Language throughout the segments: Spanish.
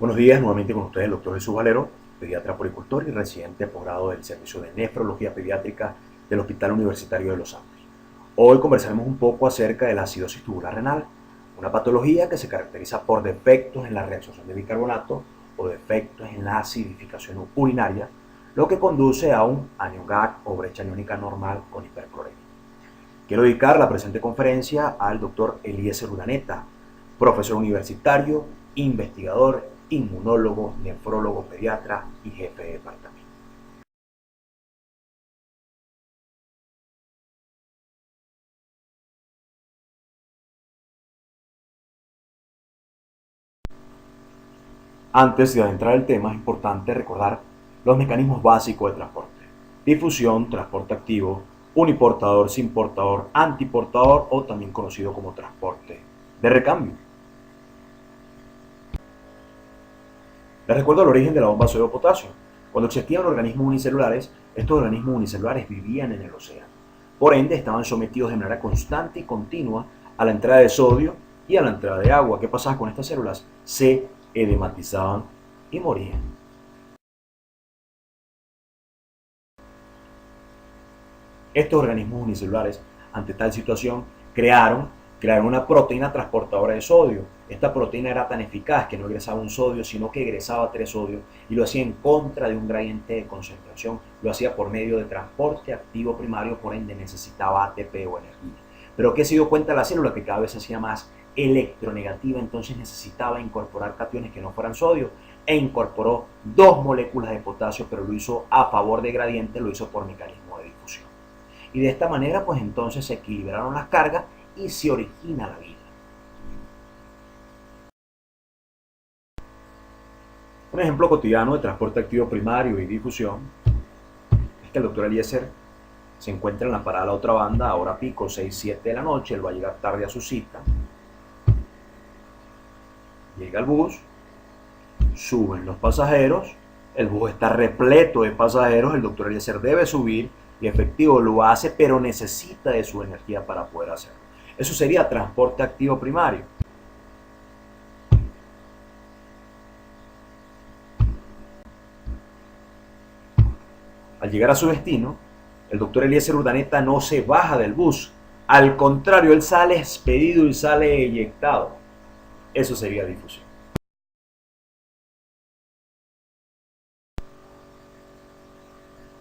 Buenos días, nuevamente con ustedes el doctor Jesús Valero, pediatra poricultor y residente de posgrado del Servicio de Nefrología Pediátrica del Hospital Universitario de Los Andes. Hoy conversaremos un poco acerca de la acidosis tubular renal, una patología que se caracteriza por defectos en la reabsorción de bicarbonato o defectos en la acidificación urinaria, lo que conduce a un anion gag o brecha aniónica normal con hipercloremia. Quiero dedicar la presente conferencia al doctor Eliezer Urdaneta, profesor universitario, investigador, inmunólogo, nefrólogo, pediatra y jefe de departamento. Antes de adentrar el tema, es importante recordar los mecanismos básicos de transporte: difusión, transporte activo, uniportador, sin portador, antiportador o también conocido como transporte de recambio. Les recuerdo el origen de la bomba sodio-potasio. Cuando existían organismos unicelulares, estos organismos unicelulares vivían en el océano. Por ende, estaban sometidos de manera constante y continua a la entrada de sodio y a la entrada de agua. ¿Qué pasaba con estas células? Se edematizaban y morían. Estos organismos unicelulares, ante tal situación, crearon una proteína transportadora de sodio. Esta proteína era tan eficaz que no egresaba un sodio, sino que egresaba 3 sodios, y lo hacía en contra de un gradiente de concentración. Lo hacía por medio de transporte activo primario, por ende necesitaba ATP o energía. Pero ¿qué se dio cuenta la célula? Que cada vez se hacía más electronegativa, entonces necesitaba incorporar cationes que no fueran sodio, e incorporó 2 moléculas de potasio, pero lo hizo a favor de gradiente, lo hizo por mecanismo de difusión. Y de esta manera, pues entonces se equilibraron las cargas y se origina la vida. Un ejemplo cotidiano de transporte activo primario y difusión es que el doctor Eliezer se encuentra en la parada de la otra banda, a hora pico, 6-7 de la noche. Él va a llegar tarde a su cita. Llega el bus, suben los pasajeros, el bus está repleto de pasajeros, el doctor Eliezer debe subir y efectivo lo hace, pero necesita de su energía para poder hacerlo. Eso sería transporte activo primario. Al llegar a su destino, el doctor Eliezer Urdaneta no se baja del bus. Al contrario, él sale expedido y sale eyectado. Eso sería difusión.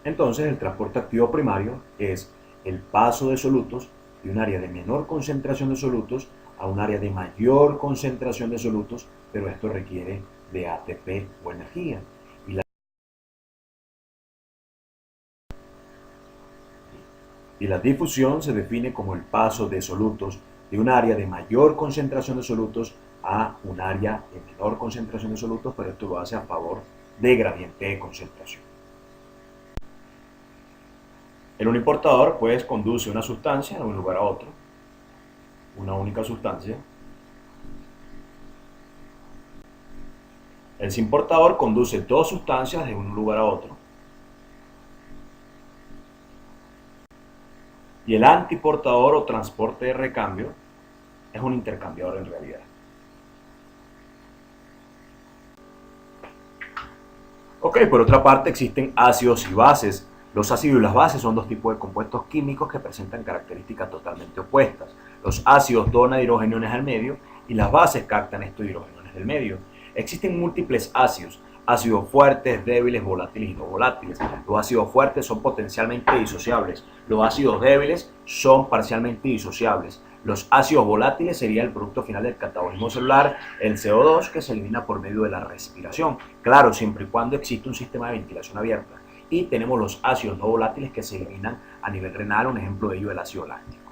Entonces, el transporte activo primario es el paso de solutos de un área de menor concentración de solutos a un área de mayor concentración de solutos, pero esto requiere de ATP o energía. Y la difusión se define como el paso de solutos de un área de mayor concentración de solutos a un área de menor concentración de solutos, pero esto lo hace a favor de gradiente de concentración. El uniportador pues conduce una sustancia de un lugar a otro, una única sustancia. El sin portador conduce 2 sustancias de un lugar a otro. Y el antiportador o transporte de recambio es un intercambiador en realidad. Ok, por otra parte existen ácidos y bases. Los ácidos y las bases son 2 tipos de compuestos químicos que presentan características totalmente opuestas. Los ácidos donan hidrogeniones al medio y las bases captan estos hidrogeniones del medio. Existen múltiples ácidos fuertes, débiles, volátiles y no volátiles. Los ácidos fuertes son potencialmente disociables. Los ácidos débiles son parcialmente disociables. Los ácidos volátiles sería el producto final del catabolismo celular, el CO2, que se elimina por medio de la respiración. Claro, siempre y cuando existe un sistema de ventilación abierta. Y tenemos los ácidos no volátiles que se eliminan a nivel renal, un ejemplo de ello es el ácido láctico.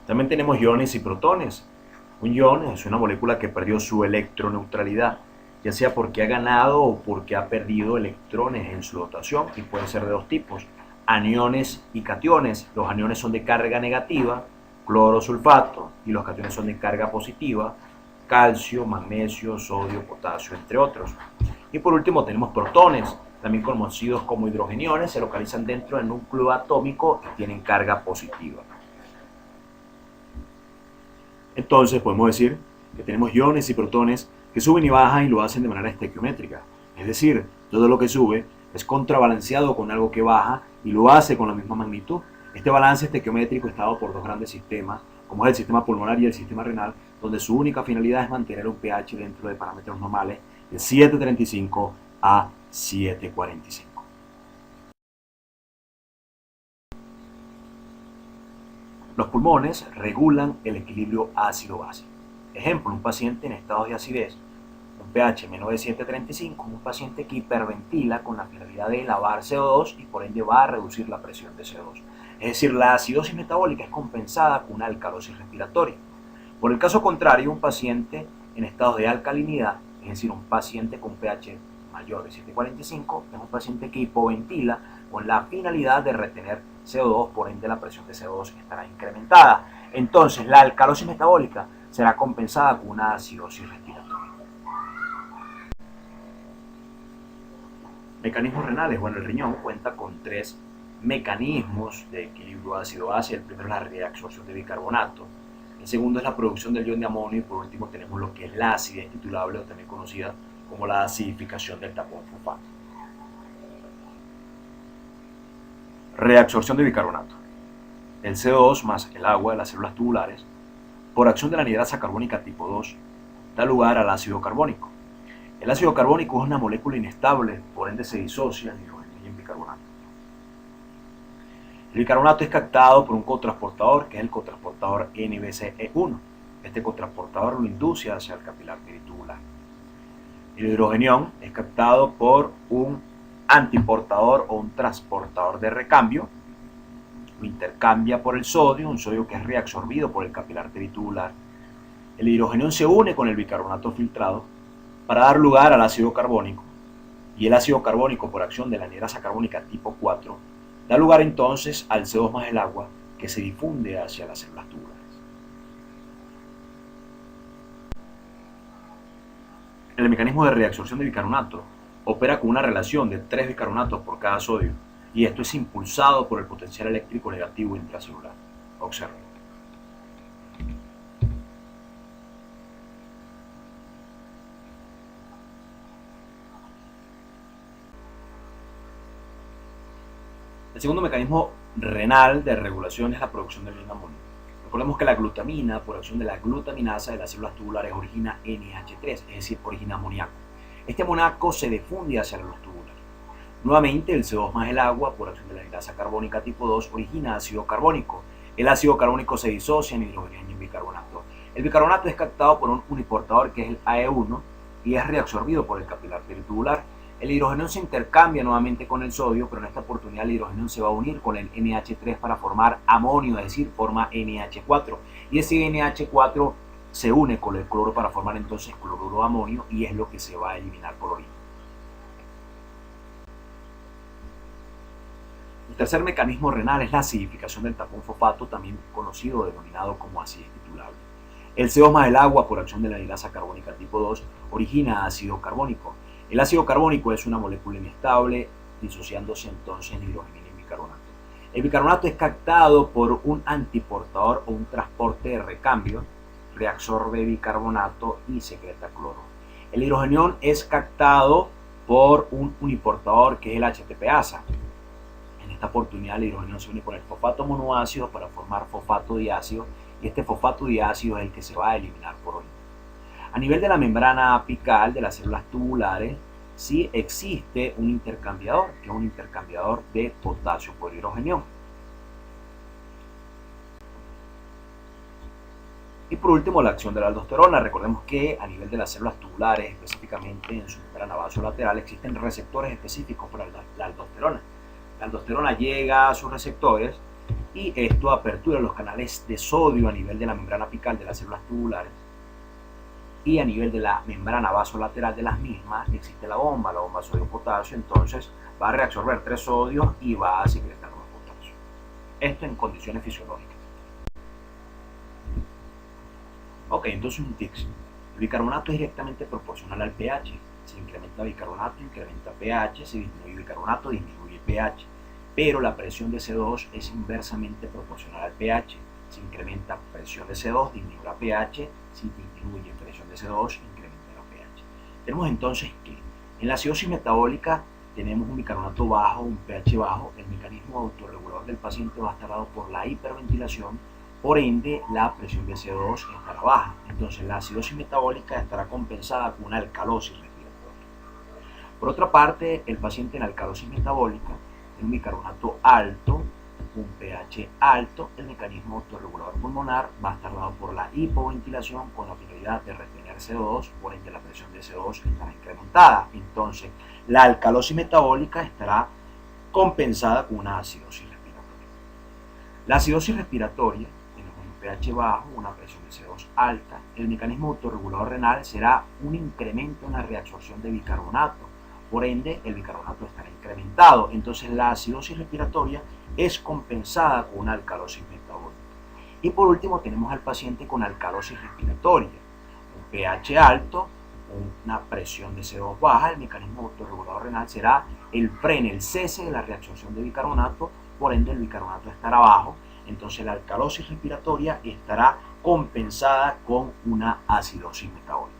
También tenemos iones y protones. Un ion es una molécula que perdió su electroneutralidad, ya sea porque ha ganado o porque ha perdido electrones en su dotación, y pueden ser de 2 tipos: aniones y cationes. Los aniones son de carga negativa, cloro, sulfato, y los cationes son de carga positiva, calcio, magnesio, sodio, potasio, entre otros. Y por último tenemos protones, también conocidos como hidrogeniones, se localizan dentro del núcleo atómico y tienen carga positiva. Entonces podemos decir que tenemos iones y protones que suben y bajan y lo hacen de manera estequiométrica. Es decir, todo lo que sube es contrabalanceado con algo que baja y lo hace con la misma magnitud. Este balance estequiométrico está dado por dos grandes sistemas, como es el sistema pulmonar y el sistema renal, donde su única finalidad es mantener un pH dentro de parámetros normales de 7,35 a 7,45. Los pulmones regulan el equilibrio ácido-base. Ejemplo, un paciente en estado de acidez, un pH menos de 7,35, un paciente que hiperventila con la finalidad de lavar CO2 y por ende va a reducir la presión de CO2. Es decir, la acidosis metabólica es compensada con una alcalosis respiratoria. Por el caso contrario, un paciente en estado de alcalinidad, es decir, un paciente con pH mayor de 7,45, es un paciente que hipoventila con la finalidad de retener CO2, por ende la presión de CO2 estará incrementada. Entonces, la alcalosis metabólica será compensada con una acidosis respiratoria. Mecanismos renales. Bueno, el riñón cuenta con tres mecanismos de equilibrio ácido-base. El primero es la reabsorción de bicarbonato, el segundo es la producción del ion de amonio y por último tenemos lo que es la acidez titulable, o también conocida como la acidificación del tapón fosfato. Reabsorción de bicarbonato. El CO2 más el agua de las células tubulares, por acción de la anhidrasa carbónica tipo 2, da lugar al ácido carbónico. El ácido carbónico es una molécula inestable, por ende se disocia en hidrógeno y en bicarbonato. El bicarbonato es captado por un cotransportador, que es el cotransportador NBCE1. Este cotransportador lo induce hacia el capilar peritubular. El hidrogenión es captado por un antiportador o un transportador de recambio. Lo intercambia por el sodio, un sodio que es reabsorbido por el capilar peritubular. El hidrogenión se une con el bicarbonato filtrado para dar lugar al ácido carbónico, y el ácido carbónico, por acción de la anhidrasa carbónica tipo 4, da lugar entonces al CO2 más el agua, que se difunde hacia las células tubulares. El mecanismo de reabsorción de bicarbonato opera con una relación de 3 bicarbonatos por cada sodio, y esto es impulsado por el potencial eléctrico negativo intracelular. Observen. El segundo mecanismo renal de regulación es la producción del ion de amonio. Recordemos que la glutamina, por acción de la glutaminasa de las células tubulares, origina NH3, es decir, origina amoníaco. Este amoníaco se difunde hacia los tubulares. Nuevamente, el CO2 más el agua, por acción de la anhidrasa carbónica tipo 2, origina ácido carbónico. El ácido carbónico se disocia en hidrógeno y en bicarbonato. El bicarbonato es captado por un uniportador, que es el AE1, y es reabsorbido por el capilar peritubular. El hidrógeno se intercambia nuevamente con el sodio, pero en esta oportunidad el hidrógeno se va a unir con el NH3 para formar amonio, es decir, forma NH4. Y ese NH4 se une con el cloro para formar entonces cloruro de amonio, y es lo que se va a eliminar por orina. El tercer mecanismo renal es la acidificación del tapón fosfato, también conocido o denominado como acidez titulable. El CO2 más el agua, por acción de la anhidrasa carbónica tipo 2, origina ácido carbónico. El ácido carbónico es una molécula inestable, disociándose entonces en hidrógeno y en bicarbonato. El bicarbonato es captado por un antiportador o un transporte de recambio, reabsorbe bicarbonato y secreta cloro. El hidrogenión es captado por un uniportador, que es el HTPasa. En esta oportunidad el hidrogenión se une con el fosfato monoácido para formar fosfato diácido, y este fosfato diácido es el que se va a eliminar por orina. A nivel de la membrana apical de las células tubulares, sí existe un intercambiador, que es un intercambiador de potasio por hidrogenión. Y por último, la acción de la aldosterona. Recordemos que a nivel de las células tubulares, específicamente en su membrana basolateral, existen receptores específicos para la aldosterona. La aldosterona llega a sus receptores y esto apertura los canales de sodio a nivel de la membrana apical de las células tubulares, y a nivel de la membrana vasolateral de las mismas existe la bomba sodio-potasio, entonces va a reabsorber 3 sodios y va a secretarlos. Esto en condiciones fisiológicas. Ok, entonces un tics. El bicarbonato es directamente proporcional al pH. Si incrementa bicarbonato, incrementa pH. Si disminuye bicarbonato, disminuye pH. Pero la presión de CO2 es inversamente proporcional al pH. Si incrementa presión de CO2, disminuirá pH. Si disminuye presión de CO2, incrementará pH. Tenemos entonces que en la acidosis metabólica tenemos un bicarbonato bajo, un pH bajo. El mecanismo autorregulador del paciente va a estar dado por la hiperventilación. Por ende, la presión de CO2 estará baja. Entonces, la acidosis metabólica estará compensada con una alcalosis respiratoria. Por otra parte, el paciente en alcalosis metabólica tiene un bicarbonato alto, un pH alto. El mecanismo autorregulador pulmonar va a estar dado por la hipoventilación con la finalidad de retener CO2. Por ende, la presión de CO2 estará incrementada. Entonces, la alcalosis metabólica estará compensada con una acidosis respiratoria. La acidosis respiratoria, pH bajo, una presión de CO2 alta. El mecanismo autorregulador renal será un incremento en la reabsorción de bicarbonato. Por ende, el bicarbonato estará incrementado. Entonces, la acidosis respiratoria es compensada con una alcalosis metabólica. Y por último, tenemos al paciente con alcalosis respiratoria. Un pH alto, una presión de CO2 baja. El mecanismo autorregulador renal será el freno, el cese de la reabsorción de bicarbonato. Por ende, el bicarbonato estará bajo. Entonces la alcalosis respiratoria estará compensada con una acidosis metabólica.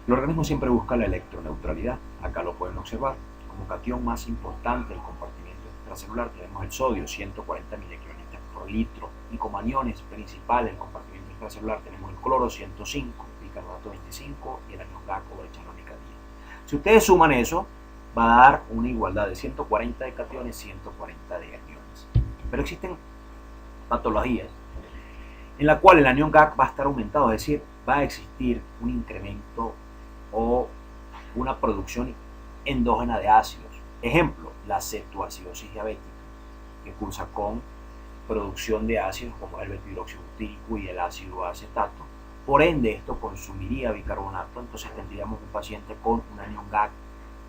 El organismo siempre busca la electroneutralidad. Acá lo pueden observar. Como catión más importante del compartimiento extracelular tenemos el sodio, 140 miliquilonestas por litro. Y como aniones principales del compartimento extracelular tenemos el cloro, 105, bicarbonato 25 y el anión GA, cobre chanónica 10. Si ustedes suman eso, va a dar una igualdad de 140 de cationes, 140 de aniones. Pero existen patologías en la cual el anión GAC va a estar aumentado, es decir, va a existir un incremento o una producción endógena de ácidos. Ejemplo, la cetoacidosis diabética, que cursa con producción de ácidos como el beta-hidroxi butírico y el ácido acetato. Por ende, esto consumiría bicarbonato, entonces tendríamos un paciente con un anión GAC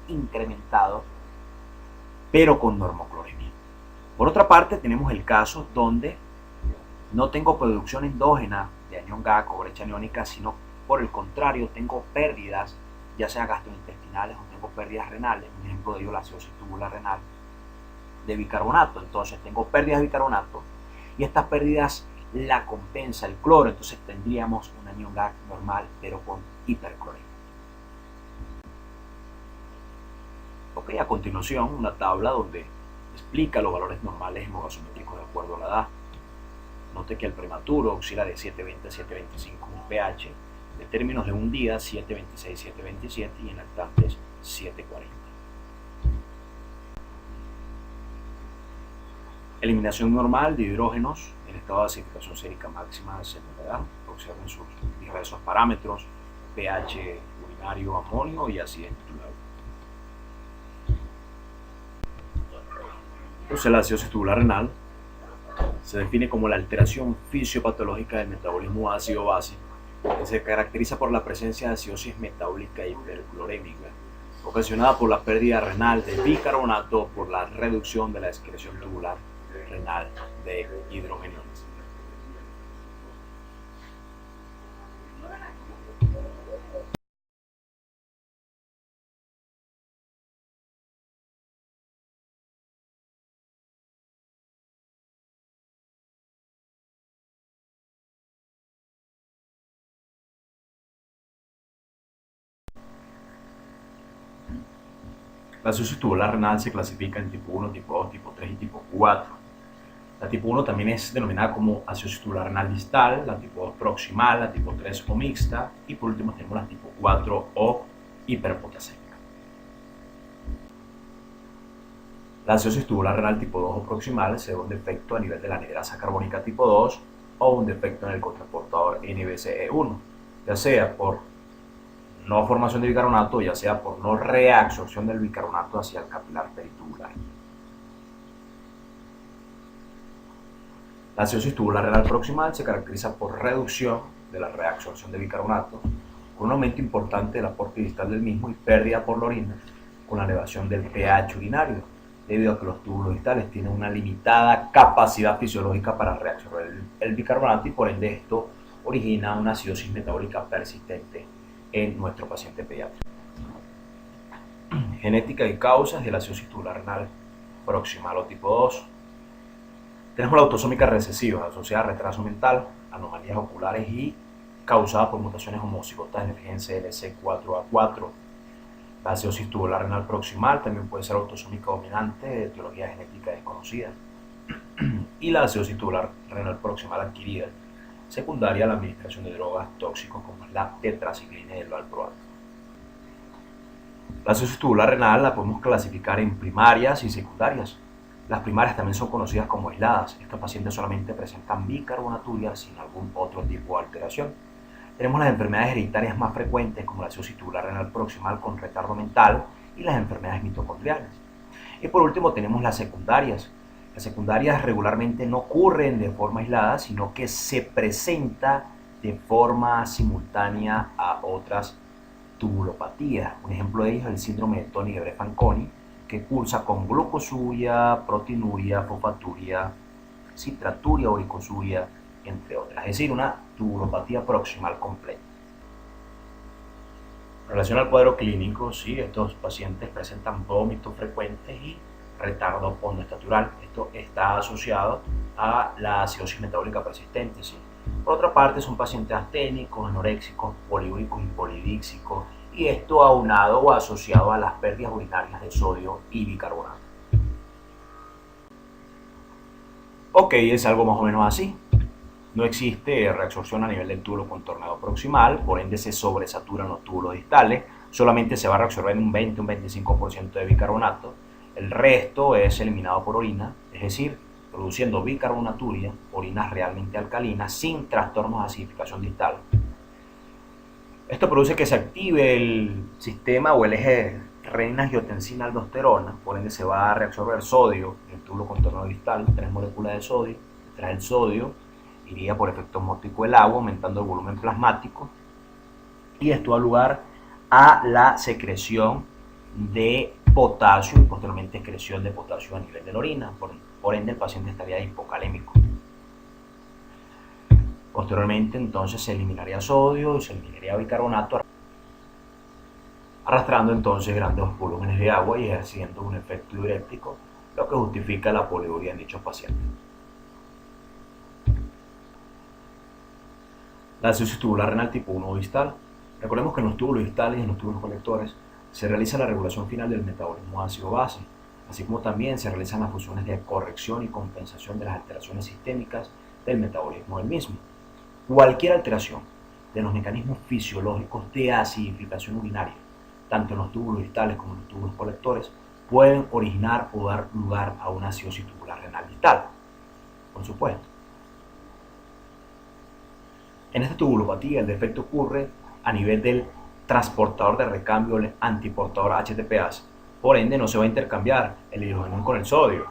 incrementado, pero con normocloремia. Por otra parte, tenemos el caso donde no tengo producción endógena de anión GAC o brecha aniónica, sino por el contrario, tengo pérdidas, ya sea gastrointestinales o tengo pérdidas renales. Un ejemplo de ello, la acidosis tubular renal de bicarbonato. Entonces, tengo pérdidas de bicarbonato y estas pérdidas la compensa el cloro. Entonces, tendríamos un anión GAC normal, pero con hipercloремia. Ok, a continuación una tabla donde explica los valores normales hemogasométricos de acuerdo a la edad. Note que el prematuro oscila de 720 a 725 en pH, de términos de un día 726, 727 y en lactantes 740. Eliminación normal de hidrógenos en estado de acidificación sérica máxima según la edad. Observen sus diversos parámetros: pH urinario, amonio y acidez titular. Entonces, la acidosis tubular renal se define como la alteración fisiopatológica del metabolismo ácido-base que se caracteriza por la presencia de acidosis metabólica hiperclorémica, ocasionada por la pérdida renal de bicarbonato o por la reducción de la excreción tubular renal de hidrógenos. La acidosis tubular renal se clasifica en tipo 1, tipo 2, tipo 3 y tipo 4. La tipo 1 también es denominada como acidosis tubular renal distal, la tipo 2 proximal, la tipo 3 o mixta, y por último tenemos la tipo 4 o hiperpotasémica. La acidosis tubular renal tipo 2 o proximal se da un defecto a nivel de la anhidrasa carbónica tipo 2 o un defecto en el cotransportador NBCE1, ya sea por no formación de bicarbonato, ya sea por no reabsorción del bicarbonato hacia el capilar peritubular. La acidosis tubular renal proximal se caracteriza por reducción de la reabsorción de bicarbonato, con un aumento importante del aporte distal del mismo y pérdida por la orina, con la elevación del pH urinario. debido a que los túbulos distales tienen una limitada capacidad fisiológica para reabsorber el bicarbonato y por ende esto origina una acidosis metabólica persistente en nuestro paciente pediátrico. Genética y causas de la acidosis tubular renal proximal o tipo 2. Tenemos la autosómica recesiva asociada a retraso mental, anomalías oculares y causada por mutaciones homocigotas en el gen CLC4A4. La acidosis tubular renal proximal también puede ser autosómica dominante de etiología genética desconocida. Y la acidosis tubular renal proximal adquirida, secundaria a la administración de drogas tóxicas como es la tetraciclina y el valproato. La acidosis tubular renal la podemos clasificar en primarias y secundarias. Las primarias también son conocidas como aisladas. Estos pacientes solamente presentan bicarbonaturia sin algún otro tipo de alteración. Tenemos las enfermedades hereditarias más frecuentes como la acidosis tubular renal proximal con retardo mental y las enfermedades mitocondriales. Y por último tenemos las secundarias. Las secundarias regularmente no ocurren de forma aislada, sino que se presenta de forma simultánea a otras tubulopatías. Un ejemplo de ello es el síndrome de Tony-Gebre-Fanconi, que cursa con glucosuria, proteinuria, fosfaturia, citraturia o glicosuria, entre otras. Es decir, una tubulopatía proximal completa. En relación al cuadro clínico, sí, estos pacientes presentan vómitos frecuentes y retardo pondoestatural. Esto está asociado a la acidosis metabólica persistente. ¿Sí? Por otra parte, son pacientes asténicos, anoréxicos, poliúricos y polidíxicos, y esto aunado o asociado a las pérdidas urinarias de sodio y bicarbonato. Ok, es algo más o menos así. No existe reabsorción a nivel del túbulo contornado proximal, por ende se sobresaturan los túbulos distales, solamente se va a reabsorber un 20 un 25% de bicarbonato, el resto es eliminado por orina, es decir, produciendo bicarbonaturia, orinas realmente alcalinas, sin trastornos de acidificación distal. Esto produce que se active el sistema o el eje renina-angiotensina-aldosterona, por ende se va a reabsorber sodio en el túbulo contornado distal, 3 moléculas de sodio, detrás del sodio iría por efecto osmótico el agua, aumentando el volumen plasmático, y esto da lugar a la secreción de potasio y posteriormente excreción de potasio a nivel de la orina, por ende el paciente estaría hipocalémico. Posteriormente entonces se eliminaría sodio y se eliminaría bicarbonato, arrastrando entonces grandes volúmenes de agua y haciendo un efecto diurético, lo que justifica la poliuria en dichos pacientes. La acidosis tubular renal tipo 1 distal. Recordemos que en los túbulos distales y en los túbulos colectores se realiza la regulación final del metabolismo ácido-base, así como también se realizan las funciones de corrección y compensación de las alteraciones sistémicas del metabolismo del mismo. Cualquier alteración de los mecanismos fisiológicos de acidificación urinaria, tanto en los túbulos distales como en los túbulos colectores, pueden originar o dar lugar a una acidosis tubular renal distal, por supuesto. En esta tubulopatía el defecto ocurre a nivel del transportador de recambio, el antiportador HTPase, por ende no se va a intercambiar el hidrogeno con el sodio.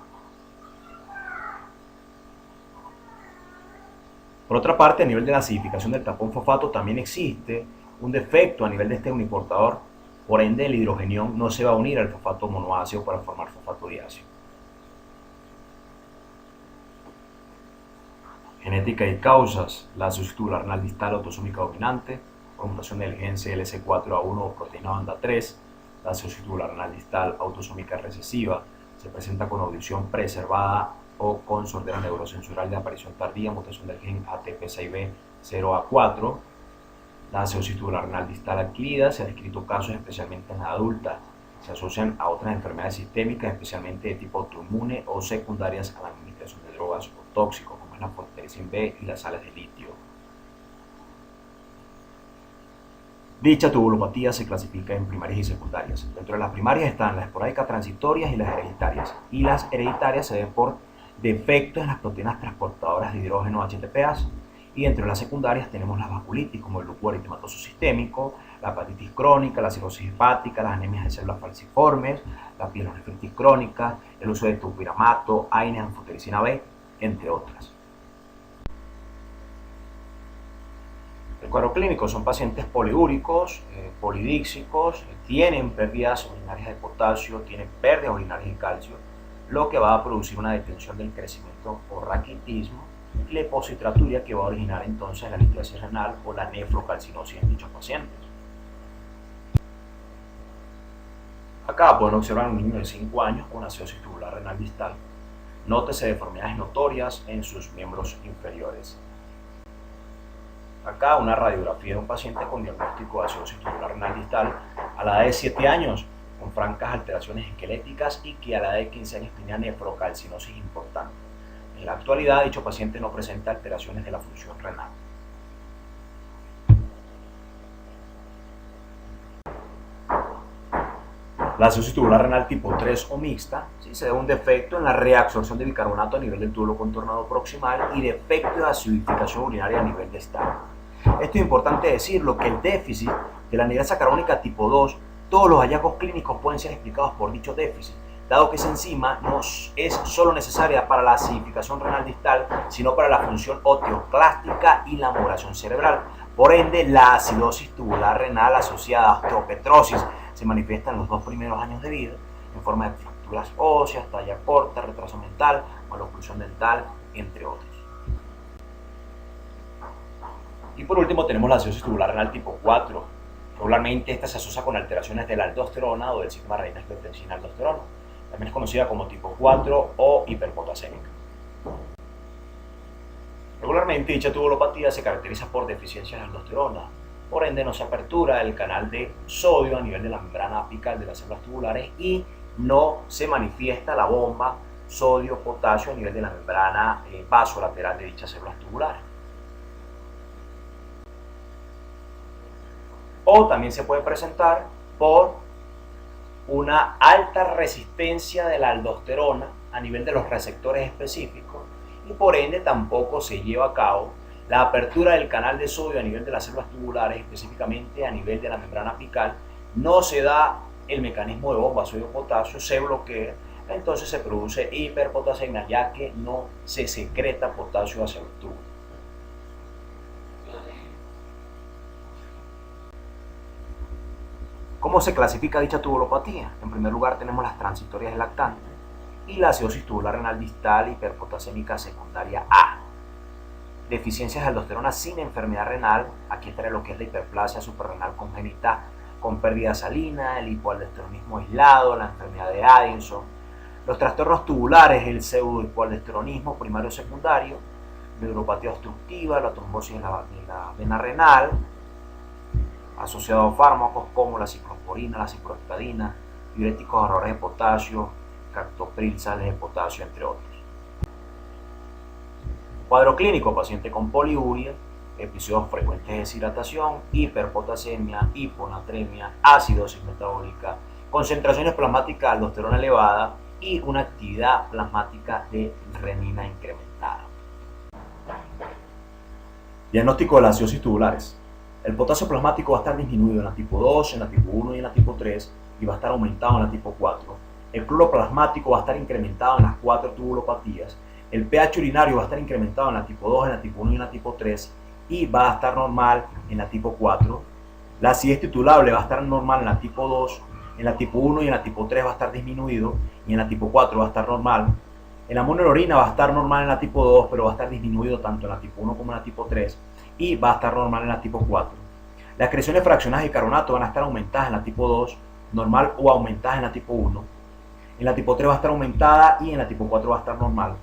Por otra parte, a nivel de la acidificación del tapón fosfato también existe un defecto a nivel de este uniportador, por ende el hidrogenión no se va a unir al fosfato monoácido para formar fosfato diácido. Genética y causas: la acidosis tubular renal distal autosómica dominante, por mutación del gen CLC4A1 o proteína banda 3. La acidosis tubular renal distal autosómica recesiva se presenta con audición preservada o con sordera neurosensorial de aparición tardía, mutación del gen ATP6B0A4. La acidosis tubular renal distal adquirida se ha descrito casos especialmente en la adulta. Se asocian a otras enfermedades sistémicas, especialmente de tipo autoinmune o secundarias a la administración de drogas o tóxicos, como es la fosforisin B y las sales de litio. Dicha tubulopatía se clasifica en primarias y secundarias. Dentro de las primarias están las esporádicas transitorias y las hereditarias. Y las hereditarias se ven por defectos en las proteínas transportadoras de hidrógeno HTPase. Y entre las secundarias tenemos las vasculitis, como el lupus eritematoso sistémico, la hepatitis crónica, la cirrosis hepática, las anemias de células falciformes, la pielonefritis crónica, el uso de topiramato, AINE, anfotericina B, entre otras. El cuadro clínico son pacientes poliúricos, polidíxicos, tienen pérdidas urinarias de potasio, tienen pérdidas urinarias de calcio, lo que va a producir una detención del crecimiento o raquitismo y la hipocitraturia, que va a originar entonces la listiasis renal o la nefrocalcinosis en dichos pacientes. Acá pueden observar a un niño de 5 años con acidosis tubular renal distal. Nótese deformidades notorias en sus miembros inferiores. Acá una radiografía de un paciente con diagnóstico de acidosis tubular renal distal a la edad de 7 años, con francas alteraciones esqueléticas y que a la edad de 15 años tenía nefrocalcinosis importante. En la actualidad, dicho paciente no presenta alteraciones de la función renal. La acidosis tubular renal tipo 3 o mixta se debe a un defecto en la reabsorción de bicarbonato a nivel del túbulo contornado proximal y defecto de acidificación urinaria a nivel distal. Esto es importante decirlo, que el déficit de la anhidrasa carónica tipo 2, todos los hallazgos clínicos pueden ser explicados por dicho déficit, dado que esa enzima no es solo necesaria para la acidificación renal distal, sino para la función osteoclástica y la modulación cerebral. Por ende, la acidosis tubular renal asociada a osteopetrosis se manifiesta en los 2 primeros años de vida, en forma de fracturas óseas, talla corta, retraso mental, maloclusión dental, entre otros. Y por último tenemos la acidosis tubular renal tipo 4. Regularmente esta se asocia con alteraciones de la aldosterona o del sistema renina-angiotensina-aldosterona. También es conocida como tipo 4 o hiperpotasémica. Regularmente dicha tubulopatía se caracteriza por deficiencias de aldosterona, por ende no se apertura el canal de sodio a nivel de la membrana apical de las células tubulares y no se manifiesta la bomba sodio-potasio a nivel de la membrana vasolateral de dichas células tubulares. O también se puede presentar por una alta resistencia de la aldosterona a nivel de los receptores específicos y por ende tampoco se lleva a cabo la apertura del canal de sodio a nivel de las células tubulares, específicamente a nivel de la membrana apical. No se da el mecanismo de bomba sodio-potasio, se bloquea, entonces se produce hiperpotasemia, ya que no se secreta potasio hacia los túbulos. ¿Cómo se clasifica dicha tubulopatía? En primer lugar tenemos las transitorias de lactante y la acidosis tubular renal distal hiperpotasémica secundaria A. Deficiencias de aldosterona sin enfermedad renal, aquí entra lo que es la hiperplasia suprarrenal congénita con pérdida salina, el hipoaldosteronismo aislado, la enfermedad de Addison, los trastornos tubulares, el pseudohipoaldosteronismo primario o secundario, la neuropatía obstructiva, la trombosis de la vena renal, asociado a fármacos como la ciclosporina, la ciclohexadina, diuréticos de ahorradores de potasio, captopril, sales de potasio, entre otros. Cuadro clínico: paciente con poliuria, episodios frecuentes de deshidratación, hiperpotasemia, hiponatremia, acidosis metabólica, concentraciones plasmáticas de aldosterona elevada y una actividad plasmática de renina incrementada. Diagnóstico de las acidosis tubulares. El potasio plasmático va a estar disminuido en la tipo 2, en la tipo 1 y en la tipo 3 y va a estar aumentado en la tipo 4. El cloro plasmático va a estar incrementado en las 4 tubulopatías. El pH urinario va a estar incrementado en la tipo 2, en la tipo 1 y en la tipo 3 y va a estar normal en la tipo 4. La acidez titulable va a estar normal en la tipo 2, en la tipo 1 y en la tipo 3 va a estar disminuido y en la tipo 4 va a estar normal. El amonio en la orina va a estar normal en la tipo 2, pero va a estar disminuido tanto en la tipo 1 como en la tipo 3 y va a estar normal en la tipo 4. Las excreciones fraccionadas de carbonato van a estar aumentadas en la tipo 2, normal o aumentadas en la tipo 1. En la tipo 3 va a estar aumentada y en la tipo 4 va a estar normal.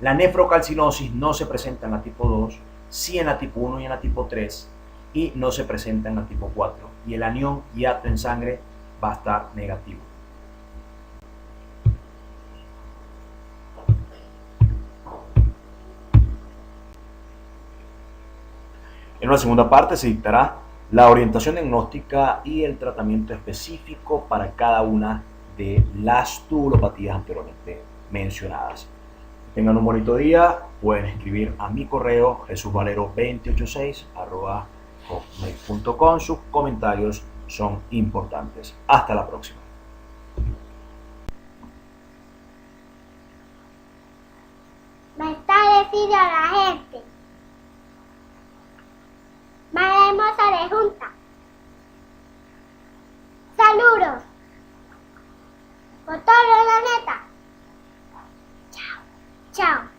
La nefrocalcinosis no se presenta en la tipo 2, sí en la tipo 1 y en la tipo 3 y no se presenta en la tipo 4. Y el anión hiato en sangre va a estar negativo. En una segunda parte se dictará la orientación diagnóstica y el tratamiento específico para cada una de las tubulopatías anteriormente mencionadas. Tengan un bonito día, pueden escribir a mi correo jesusvalero2086@hotmail.com. Sus comentarios son importantes. Hasta la próxima. Me está diciendo la gente. Madre hermosa de Junta. Saludos. Por todo la neta. Chao.